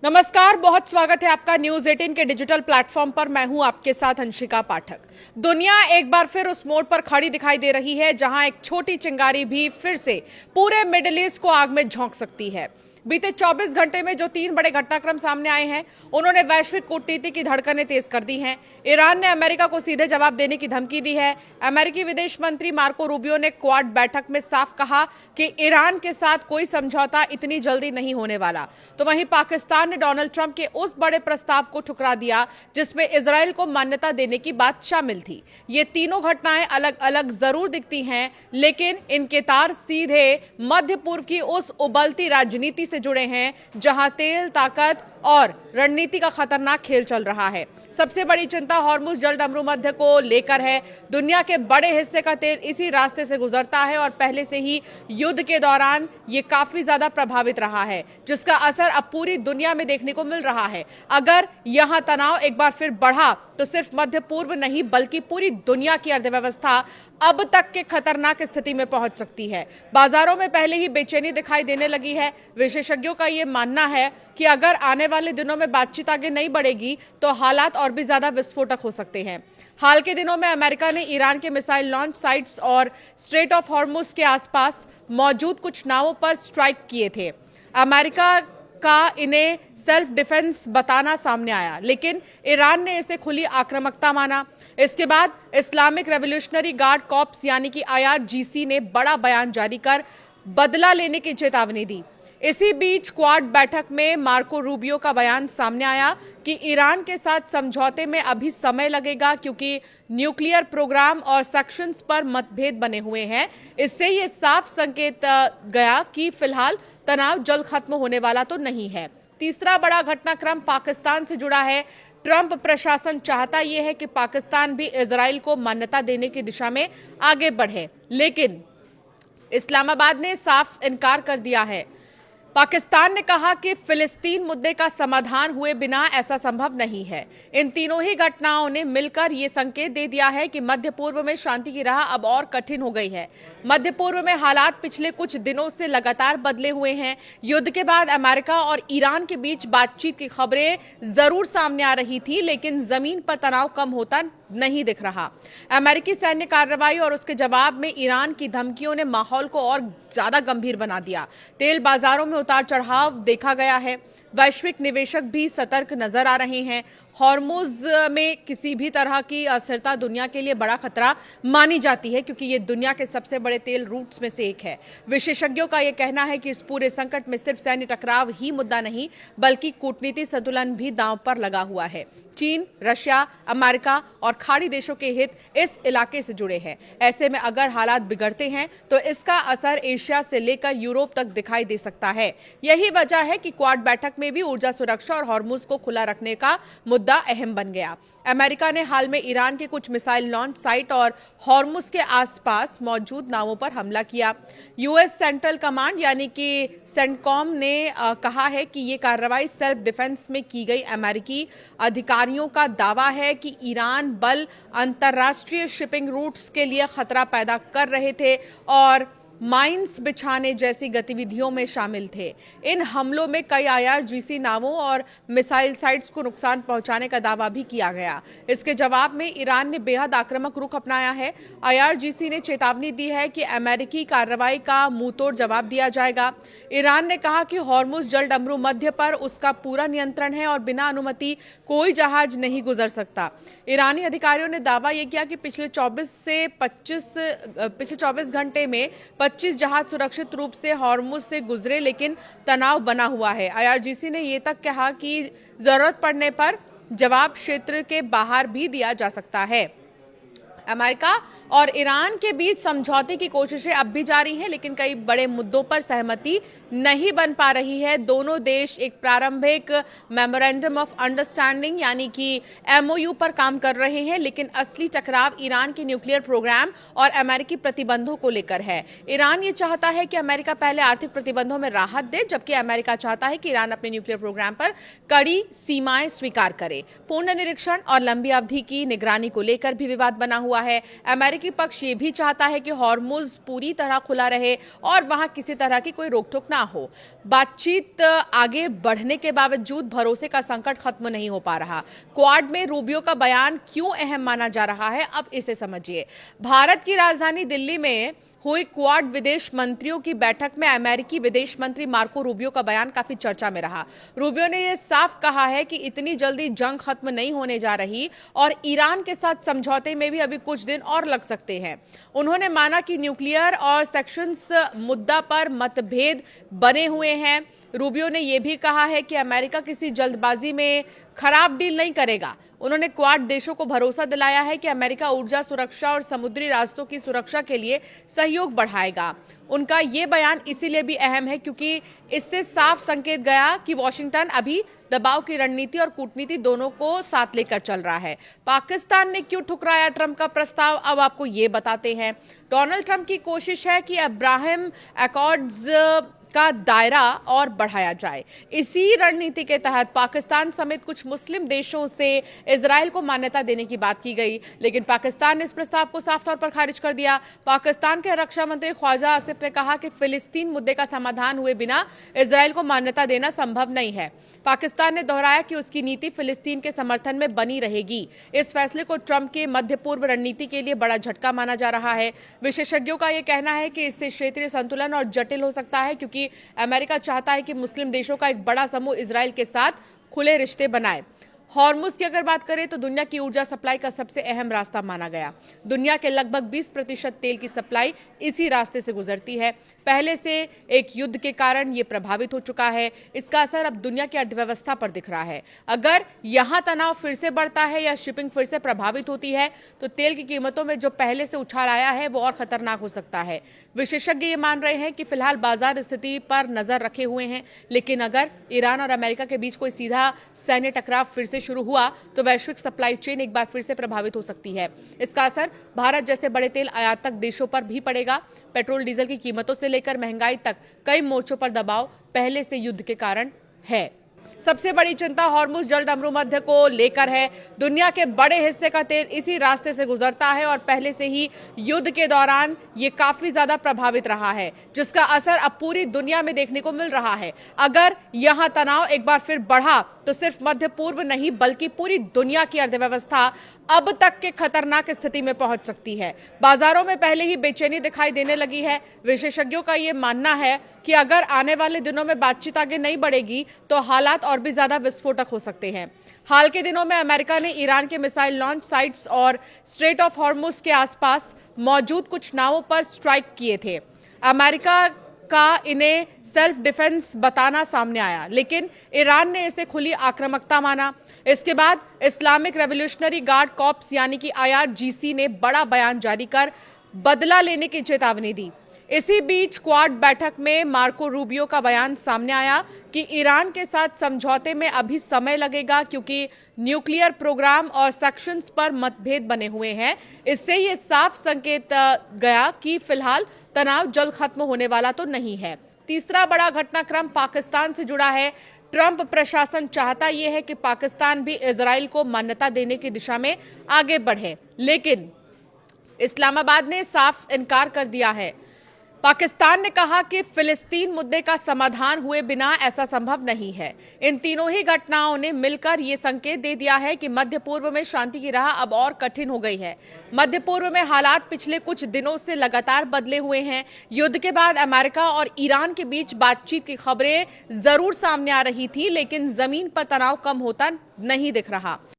नमस्कार, बहुत स्वागत है आपका न्यूज 18 के डिजिटल प्लेटफॉर्म पर। मैं हूं आपके साथ अंशिका पाठक। दुनिया एक बार फिर उस मोड़ पर खड़ी दिखाई दे रही है जहां एक छोटी चिंगारी भी फिर से पूरे मिडिल ईस्ट को आग में झोंक सकती है। बीते 24 घंटे में जो 3 बड़े घटनाक्रम सामने आए हैं, उन्होंने वैश्विक कूटनीति की धड़कनें तेज कर दी हैं। ईरान ने अमेरिका को सीधे जवाब देने की धमकी दी है। अमेरिकी विदेश मंत्री मार्को रूबियो ने क्वाड बैठक में साफ कहा कि ईरान के साथ कोई समझौता इतनी जल्दी नहीं होने वाला। तो वहीं पाकिस्तान ने डोनाल्ड ट्रंप के उस बड़े प्रस्ताव को ठुकरा दिया जिसमें इजराइल को मान्यता देने की बात शामिल थी। ये तीनों घटनाएं अलग अलग जरूर दिखती हैं, लेकिन इनके तार सीधे मध्य पूर्व की उस उबलती राजनीति से जुड़े हैं जहां तेल, ताकत और रणनीति का खतरनाक खेल चल रहा है। सबसे बड़ी चिंता हॉर्मुज जलडमरू मध्य को लेकर है। दुनिया के बड़े हिस्से का तेल इसी रास्ते से गुजरता है और पहले से ही युद्ध के दौरान ये काफी ज्यादा प्रभावित रहा है, जिसका असर अब पूरी दुनिया में देखने को मिल रहा है। अगर यहां तनाव एक बार फिर बढ़ा तो सिर्फ मध्य पूर्व नहीं बल्कि पूरी दुनिया की अर्थव्यवस्था अब तक के खतरनाक स्थिति में पहुंच सकती है। बाजारों में पहले ही बेचैनी दिखाई देने लगी है। विशेषज्ञों का यह मानना है कि अगर आने वाले दिनों में बातचीत आगे नहीं बढ़ेगी तो हालात और भी ज्यादा विस्फोटक हो सकते हैं। हाल के दिनों में अमेरिका ने ईरान के मिसाइल लॉन्च साइट्स और स्ट्रेट ऑफ हॉर्मुज के आसपास मौजूद कुछ नावों पर स्ट्राइक किए थे। अमेरिका का इन्हें सेल्फ डिफेंस बताना सामने आया, लेकिन ईरान ने इसे खुली आक्रामकता माना। इसके बाद इस्लामिक रेवोल्यूशनरी गार्ड कॉर्प्स यानी कि IRGC ने बड़ा बयान जारी कर बदला लेने की चेतावनी दी। इसी बीच क्वाड बैठक में मार्को रूबियो का बयान सामने आया कि ईरान के साथ समझौते में अभी समय लगेगा क्योंकि न्यूक्लियर प्रोग्राम और सेक्शंस पर मतभेद बने हुए हैं। इससे ये साफ संकेत गया कि फिलहाल तनाव जल्द खत्म होने वाला तो नहीं है। तीसरा बड़ा घटनाक्रम पाकिस्तान से जुड़ा है। ट्रंप प्रशासन चाहता यह है कि पाकिस्तान भी इजराइल को मान्यता देने की दिशा में आगे बढ़े, लेकिन इस्लामाबाद ने साफ इनकार कर दिया है। पाकिस्तान ने कहा कि फिलिस्तीन मुद्दे का समाधान हुए बिना ऐसा संभव नहीं है। इन तीनों ही घटनाओं ने मिलकर ये संकेत दे दिया है कि मध्य पूर्व में शांति की राह अब और कठिन हो गई है। मध्य पूर्व में हालात पिछले कुछ दिनों से लगातार बदले हुए हैं। युद्ध के बाद अमेरिका और ईरान के बीच बातचीत की खबरें जरूर सामने आ रही थी, लेकिन जमीन पर तनाव कम होता नहीं दिख रहा। अमेरिकी सैन्य कार्रवाई और उसके जवाब में ईरान की धमकियों ने माहौल को और ज्यादा गंभीर बना दिया। तेल बाजारों में उतार चढ़ाव देखा गया है। वैश्विक निवेशक भी सतर्क नजर आ रहे हैं। हॉर्मुज में किसी भी तरह की अस्थिरता दुनिया के लिए बड़ा खतरा मानी जाती है, क्योंकि ये दुनिया के सबसे बड़े तेल रूट्स में से एक है। विशेषज्ञों का यह कहना है कि इस पूरे संकट में सिर्फ सैन्य टकराव ही मुद्दा नहीं, बल्कि कूटनीतिक संतुलन भी दांव पर लगा हुआ है। चीन, रशिया, अमेरिका और खाड़ी देशों के हित इस इलाके से जुड़े हैं। ऐसे में अगर हालात बिगड़ते हैं तो इसका असर एशिया से लेकर यूरोप तक दिखाई दे सकता है। यही वजह है कि क्वाड बैठक में भी ऊर्जा सुरक्षा और हॉर्मुज को खुला रखने का मुद्दा अहम बन गया। अमेरिका ने हाल में ईरान के कुछ मिसाइल लॉन्च साइट और हॉर्मुज के आसपास मौजूद नावों पर हमला किया। यूएस सेंट्रल कमांड यानी कि सेंटकॉम ने कहा है कि ये कार्रवाई सेल्फ डिफेंस में की गई। अमेरिकी अधिकारियों का दावा है कि ईरान बल अंतर्राष्ट्रीय शिपिंग रूट्स के लिए खतरा पैदा कर रहे थे और माइंस बिछाने जैसी गतिविधियों में शामिल थे। इन हमलों में कई IRGC नावों और मिसाइल साइट्स को नुकसान पहुंचाने का दावा भी किया गया। इसके जवाब में ईरान ने बेहद आक्रामक रुख अपनाया है। IRGC ने चेतावनी दी है कि अमेरिकी कार्रवाई का मुंहतोड़ जवाब दिया जाएगा। ईरान ने कहा कि हॉर्मुज जलडमरू मध्य पर उसका पूरा नियंत्रण है और बिना अनुमति कोई जहाज नहीं गुजर सकता। ईरानी अधिकारियों ने दावा यह किया कि पिछले 24 घंटे में 25 जहाज सुरक्षित रूप से हॉर्मुज से गुजरे, लेकिन तनाव बना हुआ है। IRGC ने ये तक कहा कि जरूरत पड़ने पर जवाब क्षेत्र के बाहर भी दिया जा सकता है। अमेरिका और ईरान के बीच समझौते की कोशिशें अब भी जारी हैं, लेकिन कई बड़े मुद्दों पर सहमति नहीं बन पा रही है। दोनों देश एक प्रारंभिक मेमोरेंडम ऑफ अंडरस्टैंडिंग यानी कि MOU पर काम कर रहे हैं, लेकिन असली टकराव ईरान के न्यूक्लियर प्रोग्राम और अमेरिकी प्रतिबंधों को लेकर है। ईरान ये चाहता है कि अमेरिका पहले आर्थिक प्रतिबंधों में राहत दे, जबकि अमेरिका चाहता है कि ईरान अपने न्यूक्लियर प्रोग्राम पर कड़ी सीमाएं स्वीकार करे। पूर्ण निरीक्षण और लंबी अवधि की निगरानी को लेकर भी विवाद बना हुआ हुआ है। अमेरिकी पक्ष ये भी चाहता है कि हॉर्मुज पूरी तरह खुला रहे और वहां किसी तरह की कोई रोक टोक ना हो। बातचीत आगे बढ़ने के बावजूद भरोसे का संकट खत्म नहीं हो पा रहा। क्वाड में रूबियो का बयान क्यों अहम माना जा रहा है, अब इसे समझिए। भारत की राजधानी दिल्ली में हुई क्वाड विदेश मंत्रियों की बैठक में अमेरिकी विदेश मंत्री मार्को रूबियो का बयान काफी चर्चा में रहा। रूबियो ने यह साफ कहा है कि इतनी जल्दी जंग खत्म नहीं होने जा रही और ईरान के साथ समझौते में भी अभी कुछ दिन और लग सकते हैं। उन्होंने माना कि न्यूक्लियर और सेक्शंस मुद्दा पर मतभेद बने हुए हैं। रूबियो ने यह भी कहा है कि अमेरिका किसी जल्दबाजी में खराब डील नहीं करेगा। उन्होंने क्वाड देशों को भरोसा दिलाया है कि अमेरिका ऊर्जा सुरक्षा और समुद्री रास्तों की सुरक्षा के लिए सहयोग बढ़ाएगा। उनका ये बयान इसीलिए भी अहम है क्योंकि इससे साफ संकेत गया कि वॉशिंगटन अभी दबाव की रणनीति और कूटनीति दोनों को साथ लेकर चल रहा है। पाकिस्तान ने क्यों ठुकराया ट्रंप का प्रस्ताव, अब आपको ये बताते हैं। डोनाल्ड ट्रंप की कोशिश है कि अब्राहम अकॉर्ड्स का दायरा और बढ़ाया जाए। इसी रणनीति के तहत पाकिस्तान समेत कुछ मुस्लिम देशों से इजराइल को मान्यता देने की बात की गई, लेकिन पाकिस्तान ने इस प्रस्ताव को साफ तौर पर खारिज कर दिया। पाकिस्तान के रक्षा मंत्री ख्वाजा आसिफ ने कहा कि फिलिस्तीन मुद्दे का समाधान हुए बिना इजराइल को मान्यता देना संभव नहीं है। पाकिस्तान ने दोहराया कि उसकी नीति फिलिस्तीन के समर्थन में बनी रहेगी। इस फैसले को ट्रंप के मध्य पूर्व रणनीति के लिए बड़ा झटका माना जा रहा है। विशेषज्ञों का यह कहना है कि इससे क्षेत्रीय संतुलन और जटिल हो सकता है क्योंकि अमेरिका चाहता है कि मुस्लिम देशों का एक बड़ा समूह इजराइल के साथ खुले रिश्ते बनाए। हॉर्मुज की अगर बात करें तो दुनिया की ऊर्जा सप्लाई का सबसे अहम रास्ता माना गया। दुनिया के लगभग 20% तेल की सप्लाई इसी रास्ते से गुजरती है। पहले से एक युद्ध के कारण ये प्रभावित हो चुका है। इसका असर अब दुनिया की अर्थव्यवस्था पर दिख रहा है। अगर यहां तनाव फिर से बढ़ता है या शिपिंग फिर से प्रभावित होती है तो तेल की कीमतों में जो पहले से उछाल आया है वो और खतरनाक हो सकता है। विशेषज्ञ ये मान रहे हैं कि फिलहाल बाजार स्थिति पर नजर रखे हुए हैं, लेकिन अगर ईरान और अमेरिका के बीच कोई सीधा सैन्य टकराव फिर से शुरू हुआ तो वैश्विक सप्लाई चेन एक बार फिर से प्रभावित हो सकती है। इसका असर भारत जैसे बड़े तेल आयातक देशों पर भी पड़ेगा। पेट्रोल डीजल की कीमतों से लेकर महंगाई तक कई मोर्चों पर दबाव पहले से युद्ध के कारण है। सबसे बड़ी चिंता हॉर्मुज जल डमरू मध्य को लेकर है। दुनिया के बड़े हिस्से का तेल इसी रास्ते से गुजरता है और पहले से ही युद्ध के दौरान ये काफी ज्यादा प्रभावित रहा है, जिसका असर अब पूरी दुनिया में देखने को मिल रहा है। अगर यहां तनाव एक बार फिर बढ़ा तो सिर्फ मध्य पूर्व नहीं बल्कि पूरी दुनिया की अर्थव्यवस्था अब तक के खतरनाक स्थिति में पहुंच सकती है। बाजारों में पहले ही बेचैनी दिखाई देने लगी है। विशेषज्ञों का यह मानना है कि अगर आने वाले दिनों में बातचीत आगे नहीं बढ़ेगी तो हालात और भी ज्यादा विस्फोटक हो सकते हैं। हाल के दिनों में अमेरिका ने ईरान के मिसाइल लॉन्च साइट्स और स्ट्रेट ऑफ हॉर्मुज के आसपास मौजूद कुछ नावों पर स्ट्राइक किए थे। अमेरिका का इन्हें सेल्फ डिफेंस बताना सामने आया, लेकिन ईरान ने इसे खुली आक्रामकता माना। इसके बाद इस्लामिक रेवोल्यूशनरी गार्ड कॉर्प्स यानी कि IRGC ने बड़ा बयान जारी कर बदला लेने की चेतावनी दी। इसी बीच क्वाड बैठक में मार्को रूबियो का बयान सामने आया कि ईरान के साथ समझौते में अभी समय लगेगा क्योंकि न्यूक्लियर प्रोग्राम और सेक्शंस पर मतभेद बने हुए हैं। इससे ये साफ संकेत गया कि फिलहाल तनाव जल्द खत्म होने वाला तो नहीं है। तीसरा बड़ा घटनाक्रम पाकिस्तान से जुड़ा है। ट्रंप प्रशासन चाहता यह है कि पाकिस्तान भी इजराइल को मान्यता देने की दिशा में आगे बढ़े, लेकिन इस्लामाबाद ने साफ इनकार कर दिया है। पाकिस्तान ने कहा कि फिलिस्तीन मुद्दे का समाधान हुए बिना ऐसा संभव नहीं है। इन तीनों ही घटनाओं ने मिलकर ये संकेत दे दिया है कि मध्य पूर्व में शांति की राह अब और कठिन हो गई है। मध्य पूर्व में हालात पिछले कुछ दिनों से लगातार बदले हुए हैं। युद्ध के बाद अमेरिका और ईरान के बीच बातचीत की खबरें जरूर सामने आ रही थी, लेकिन जमीन पर तनाव कम होता नहीं दिख रहा।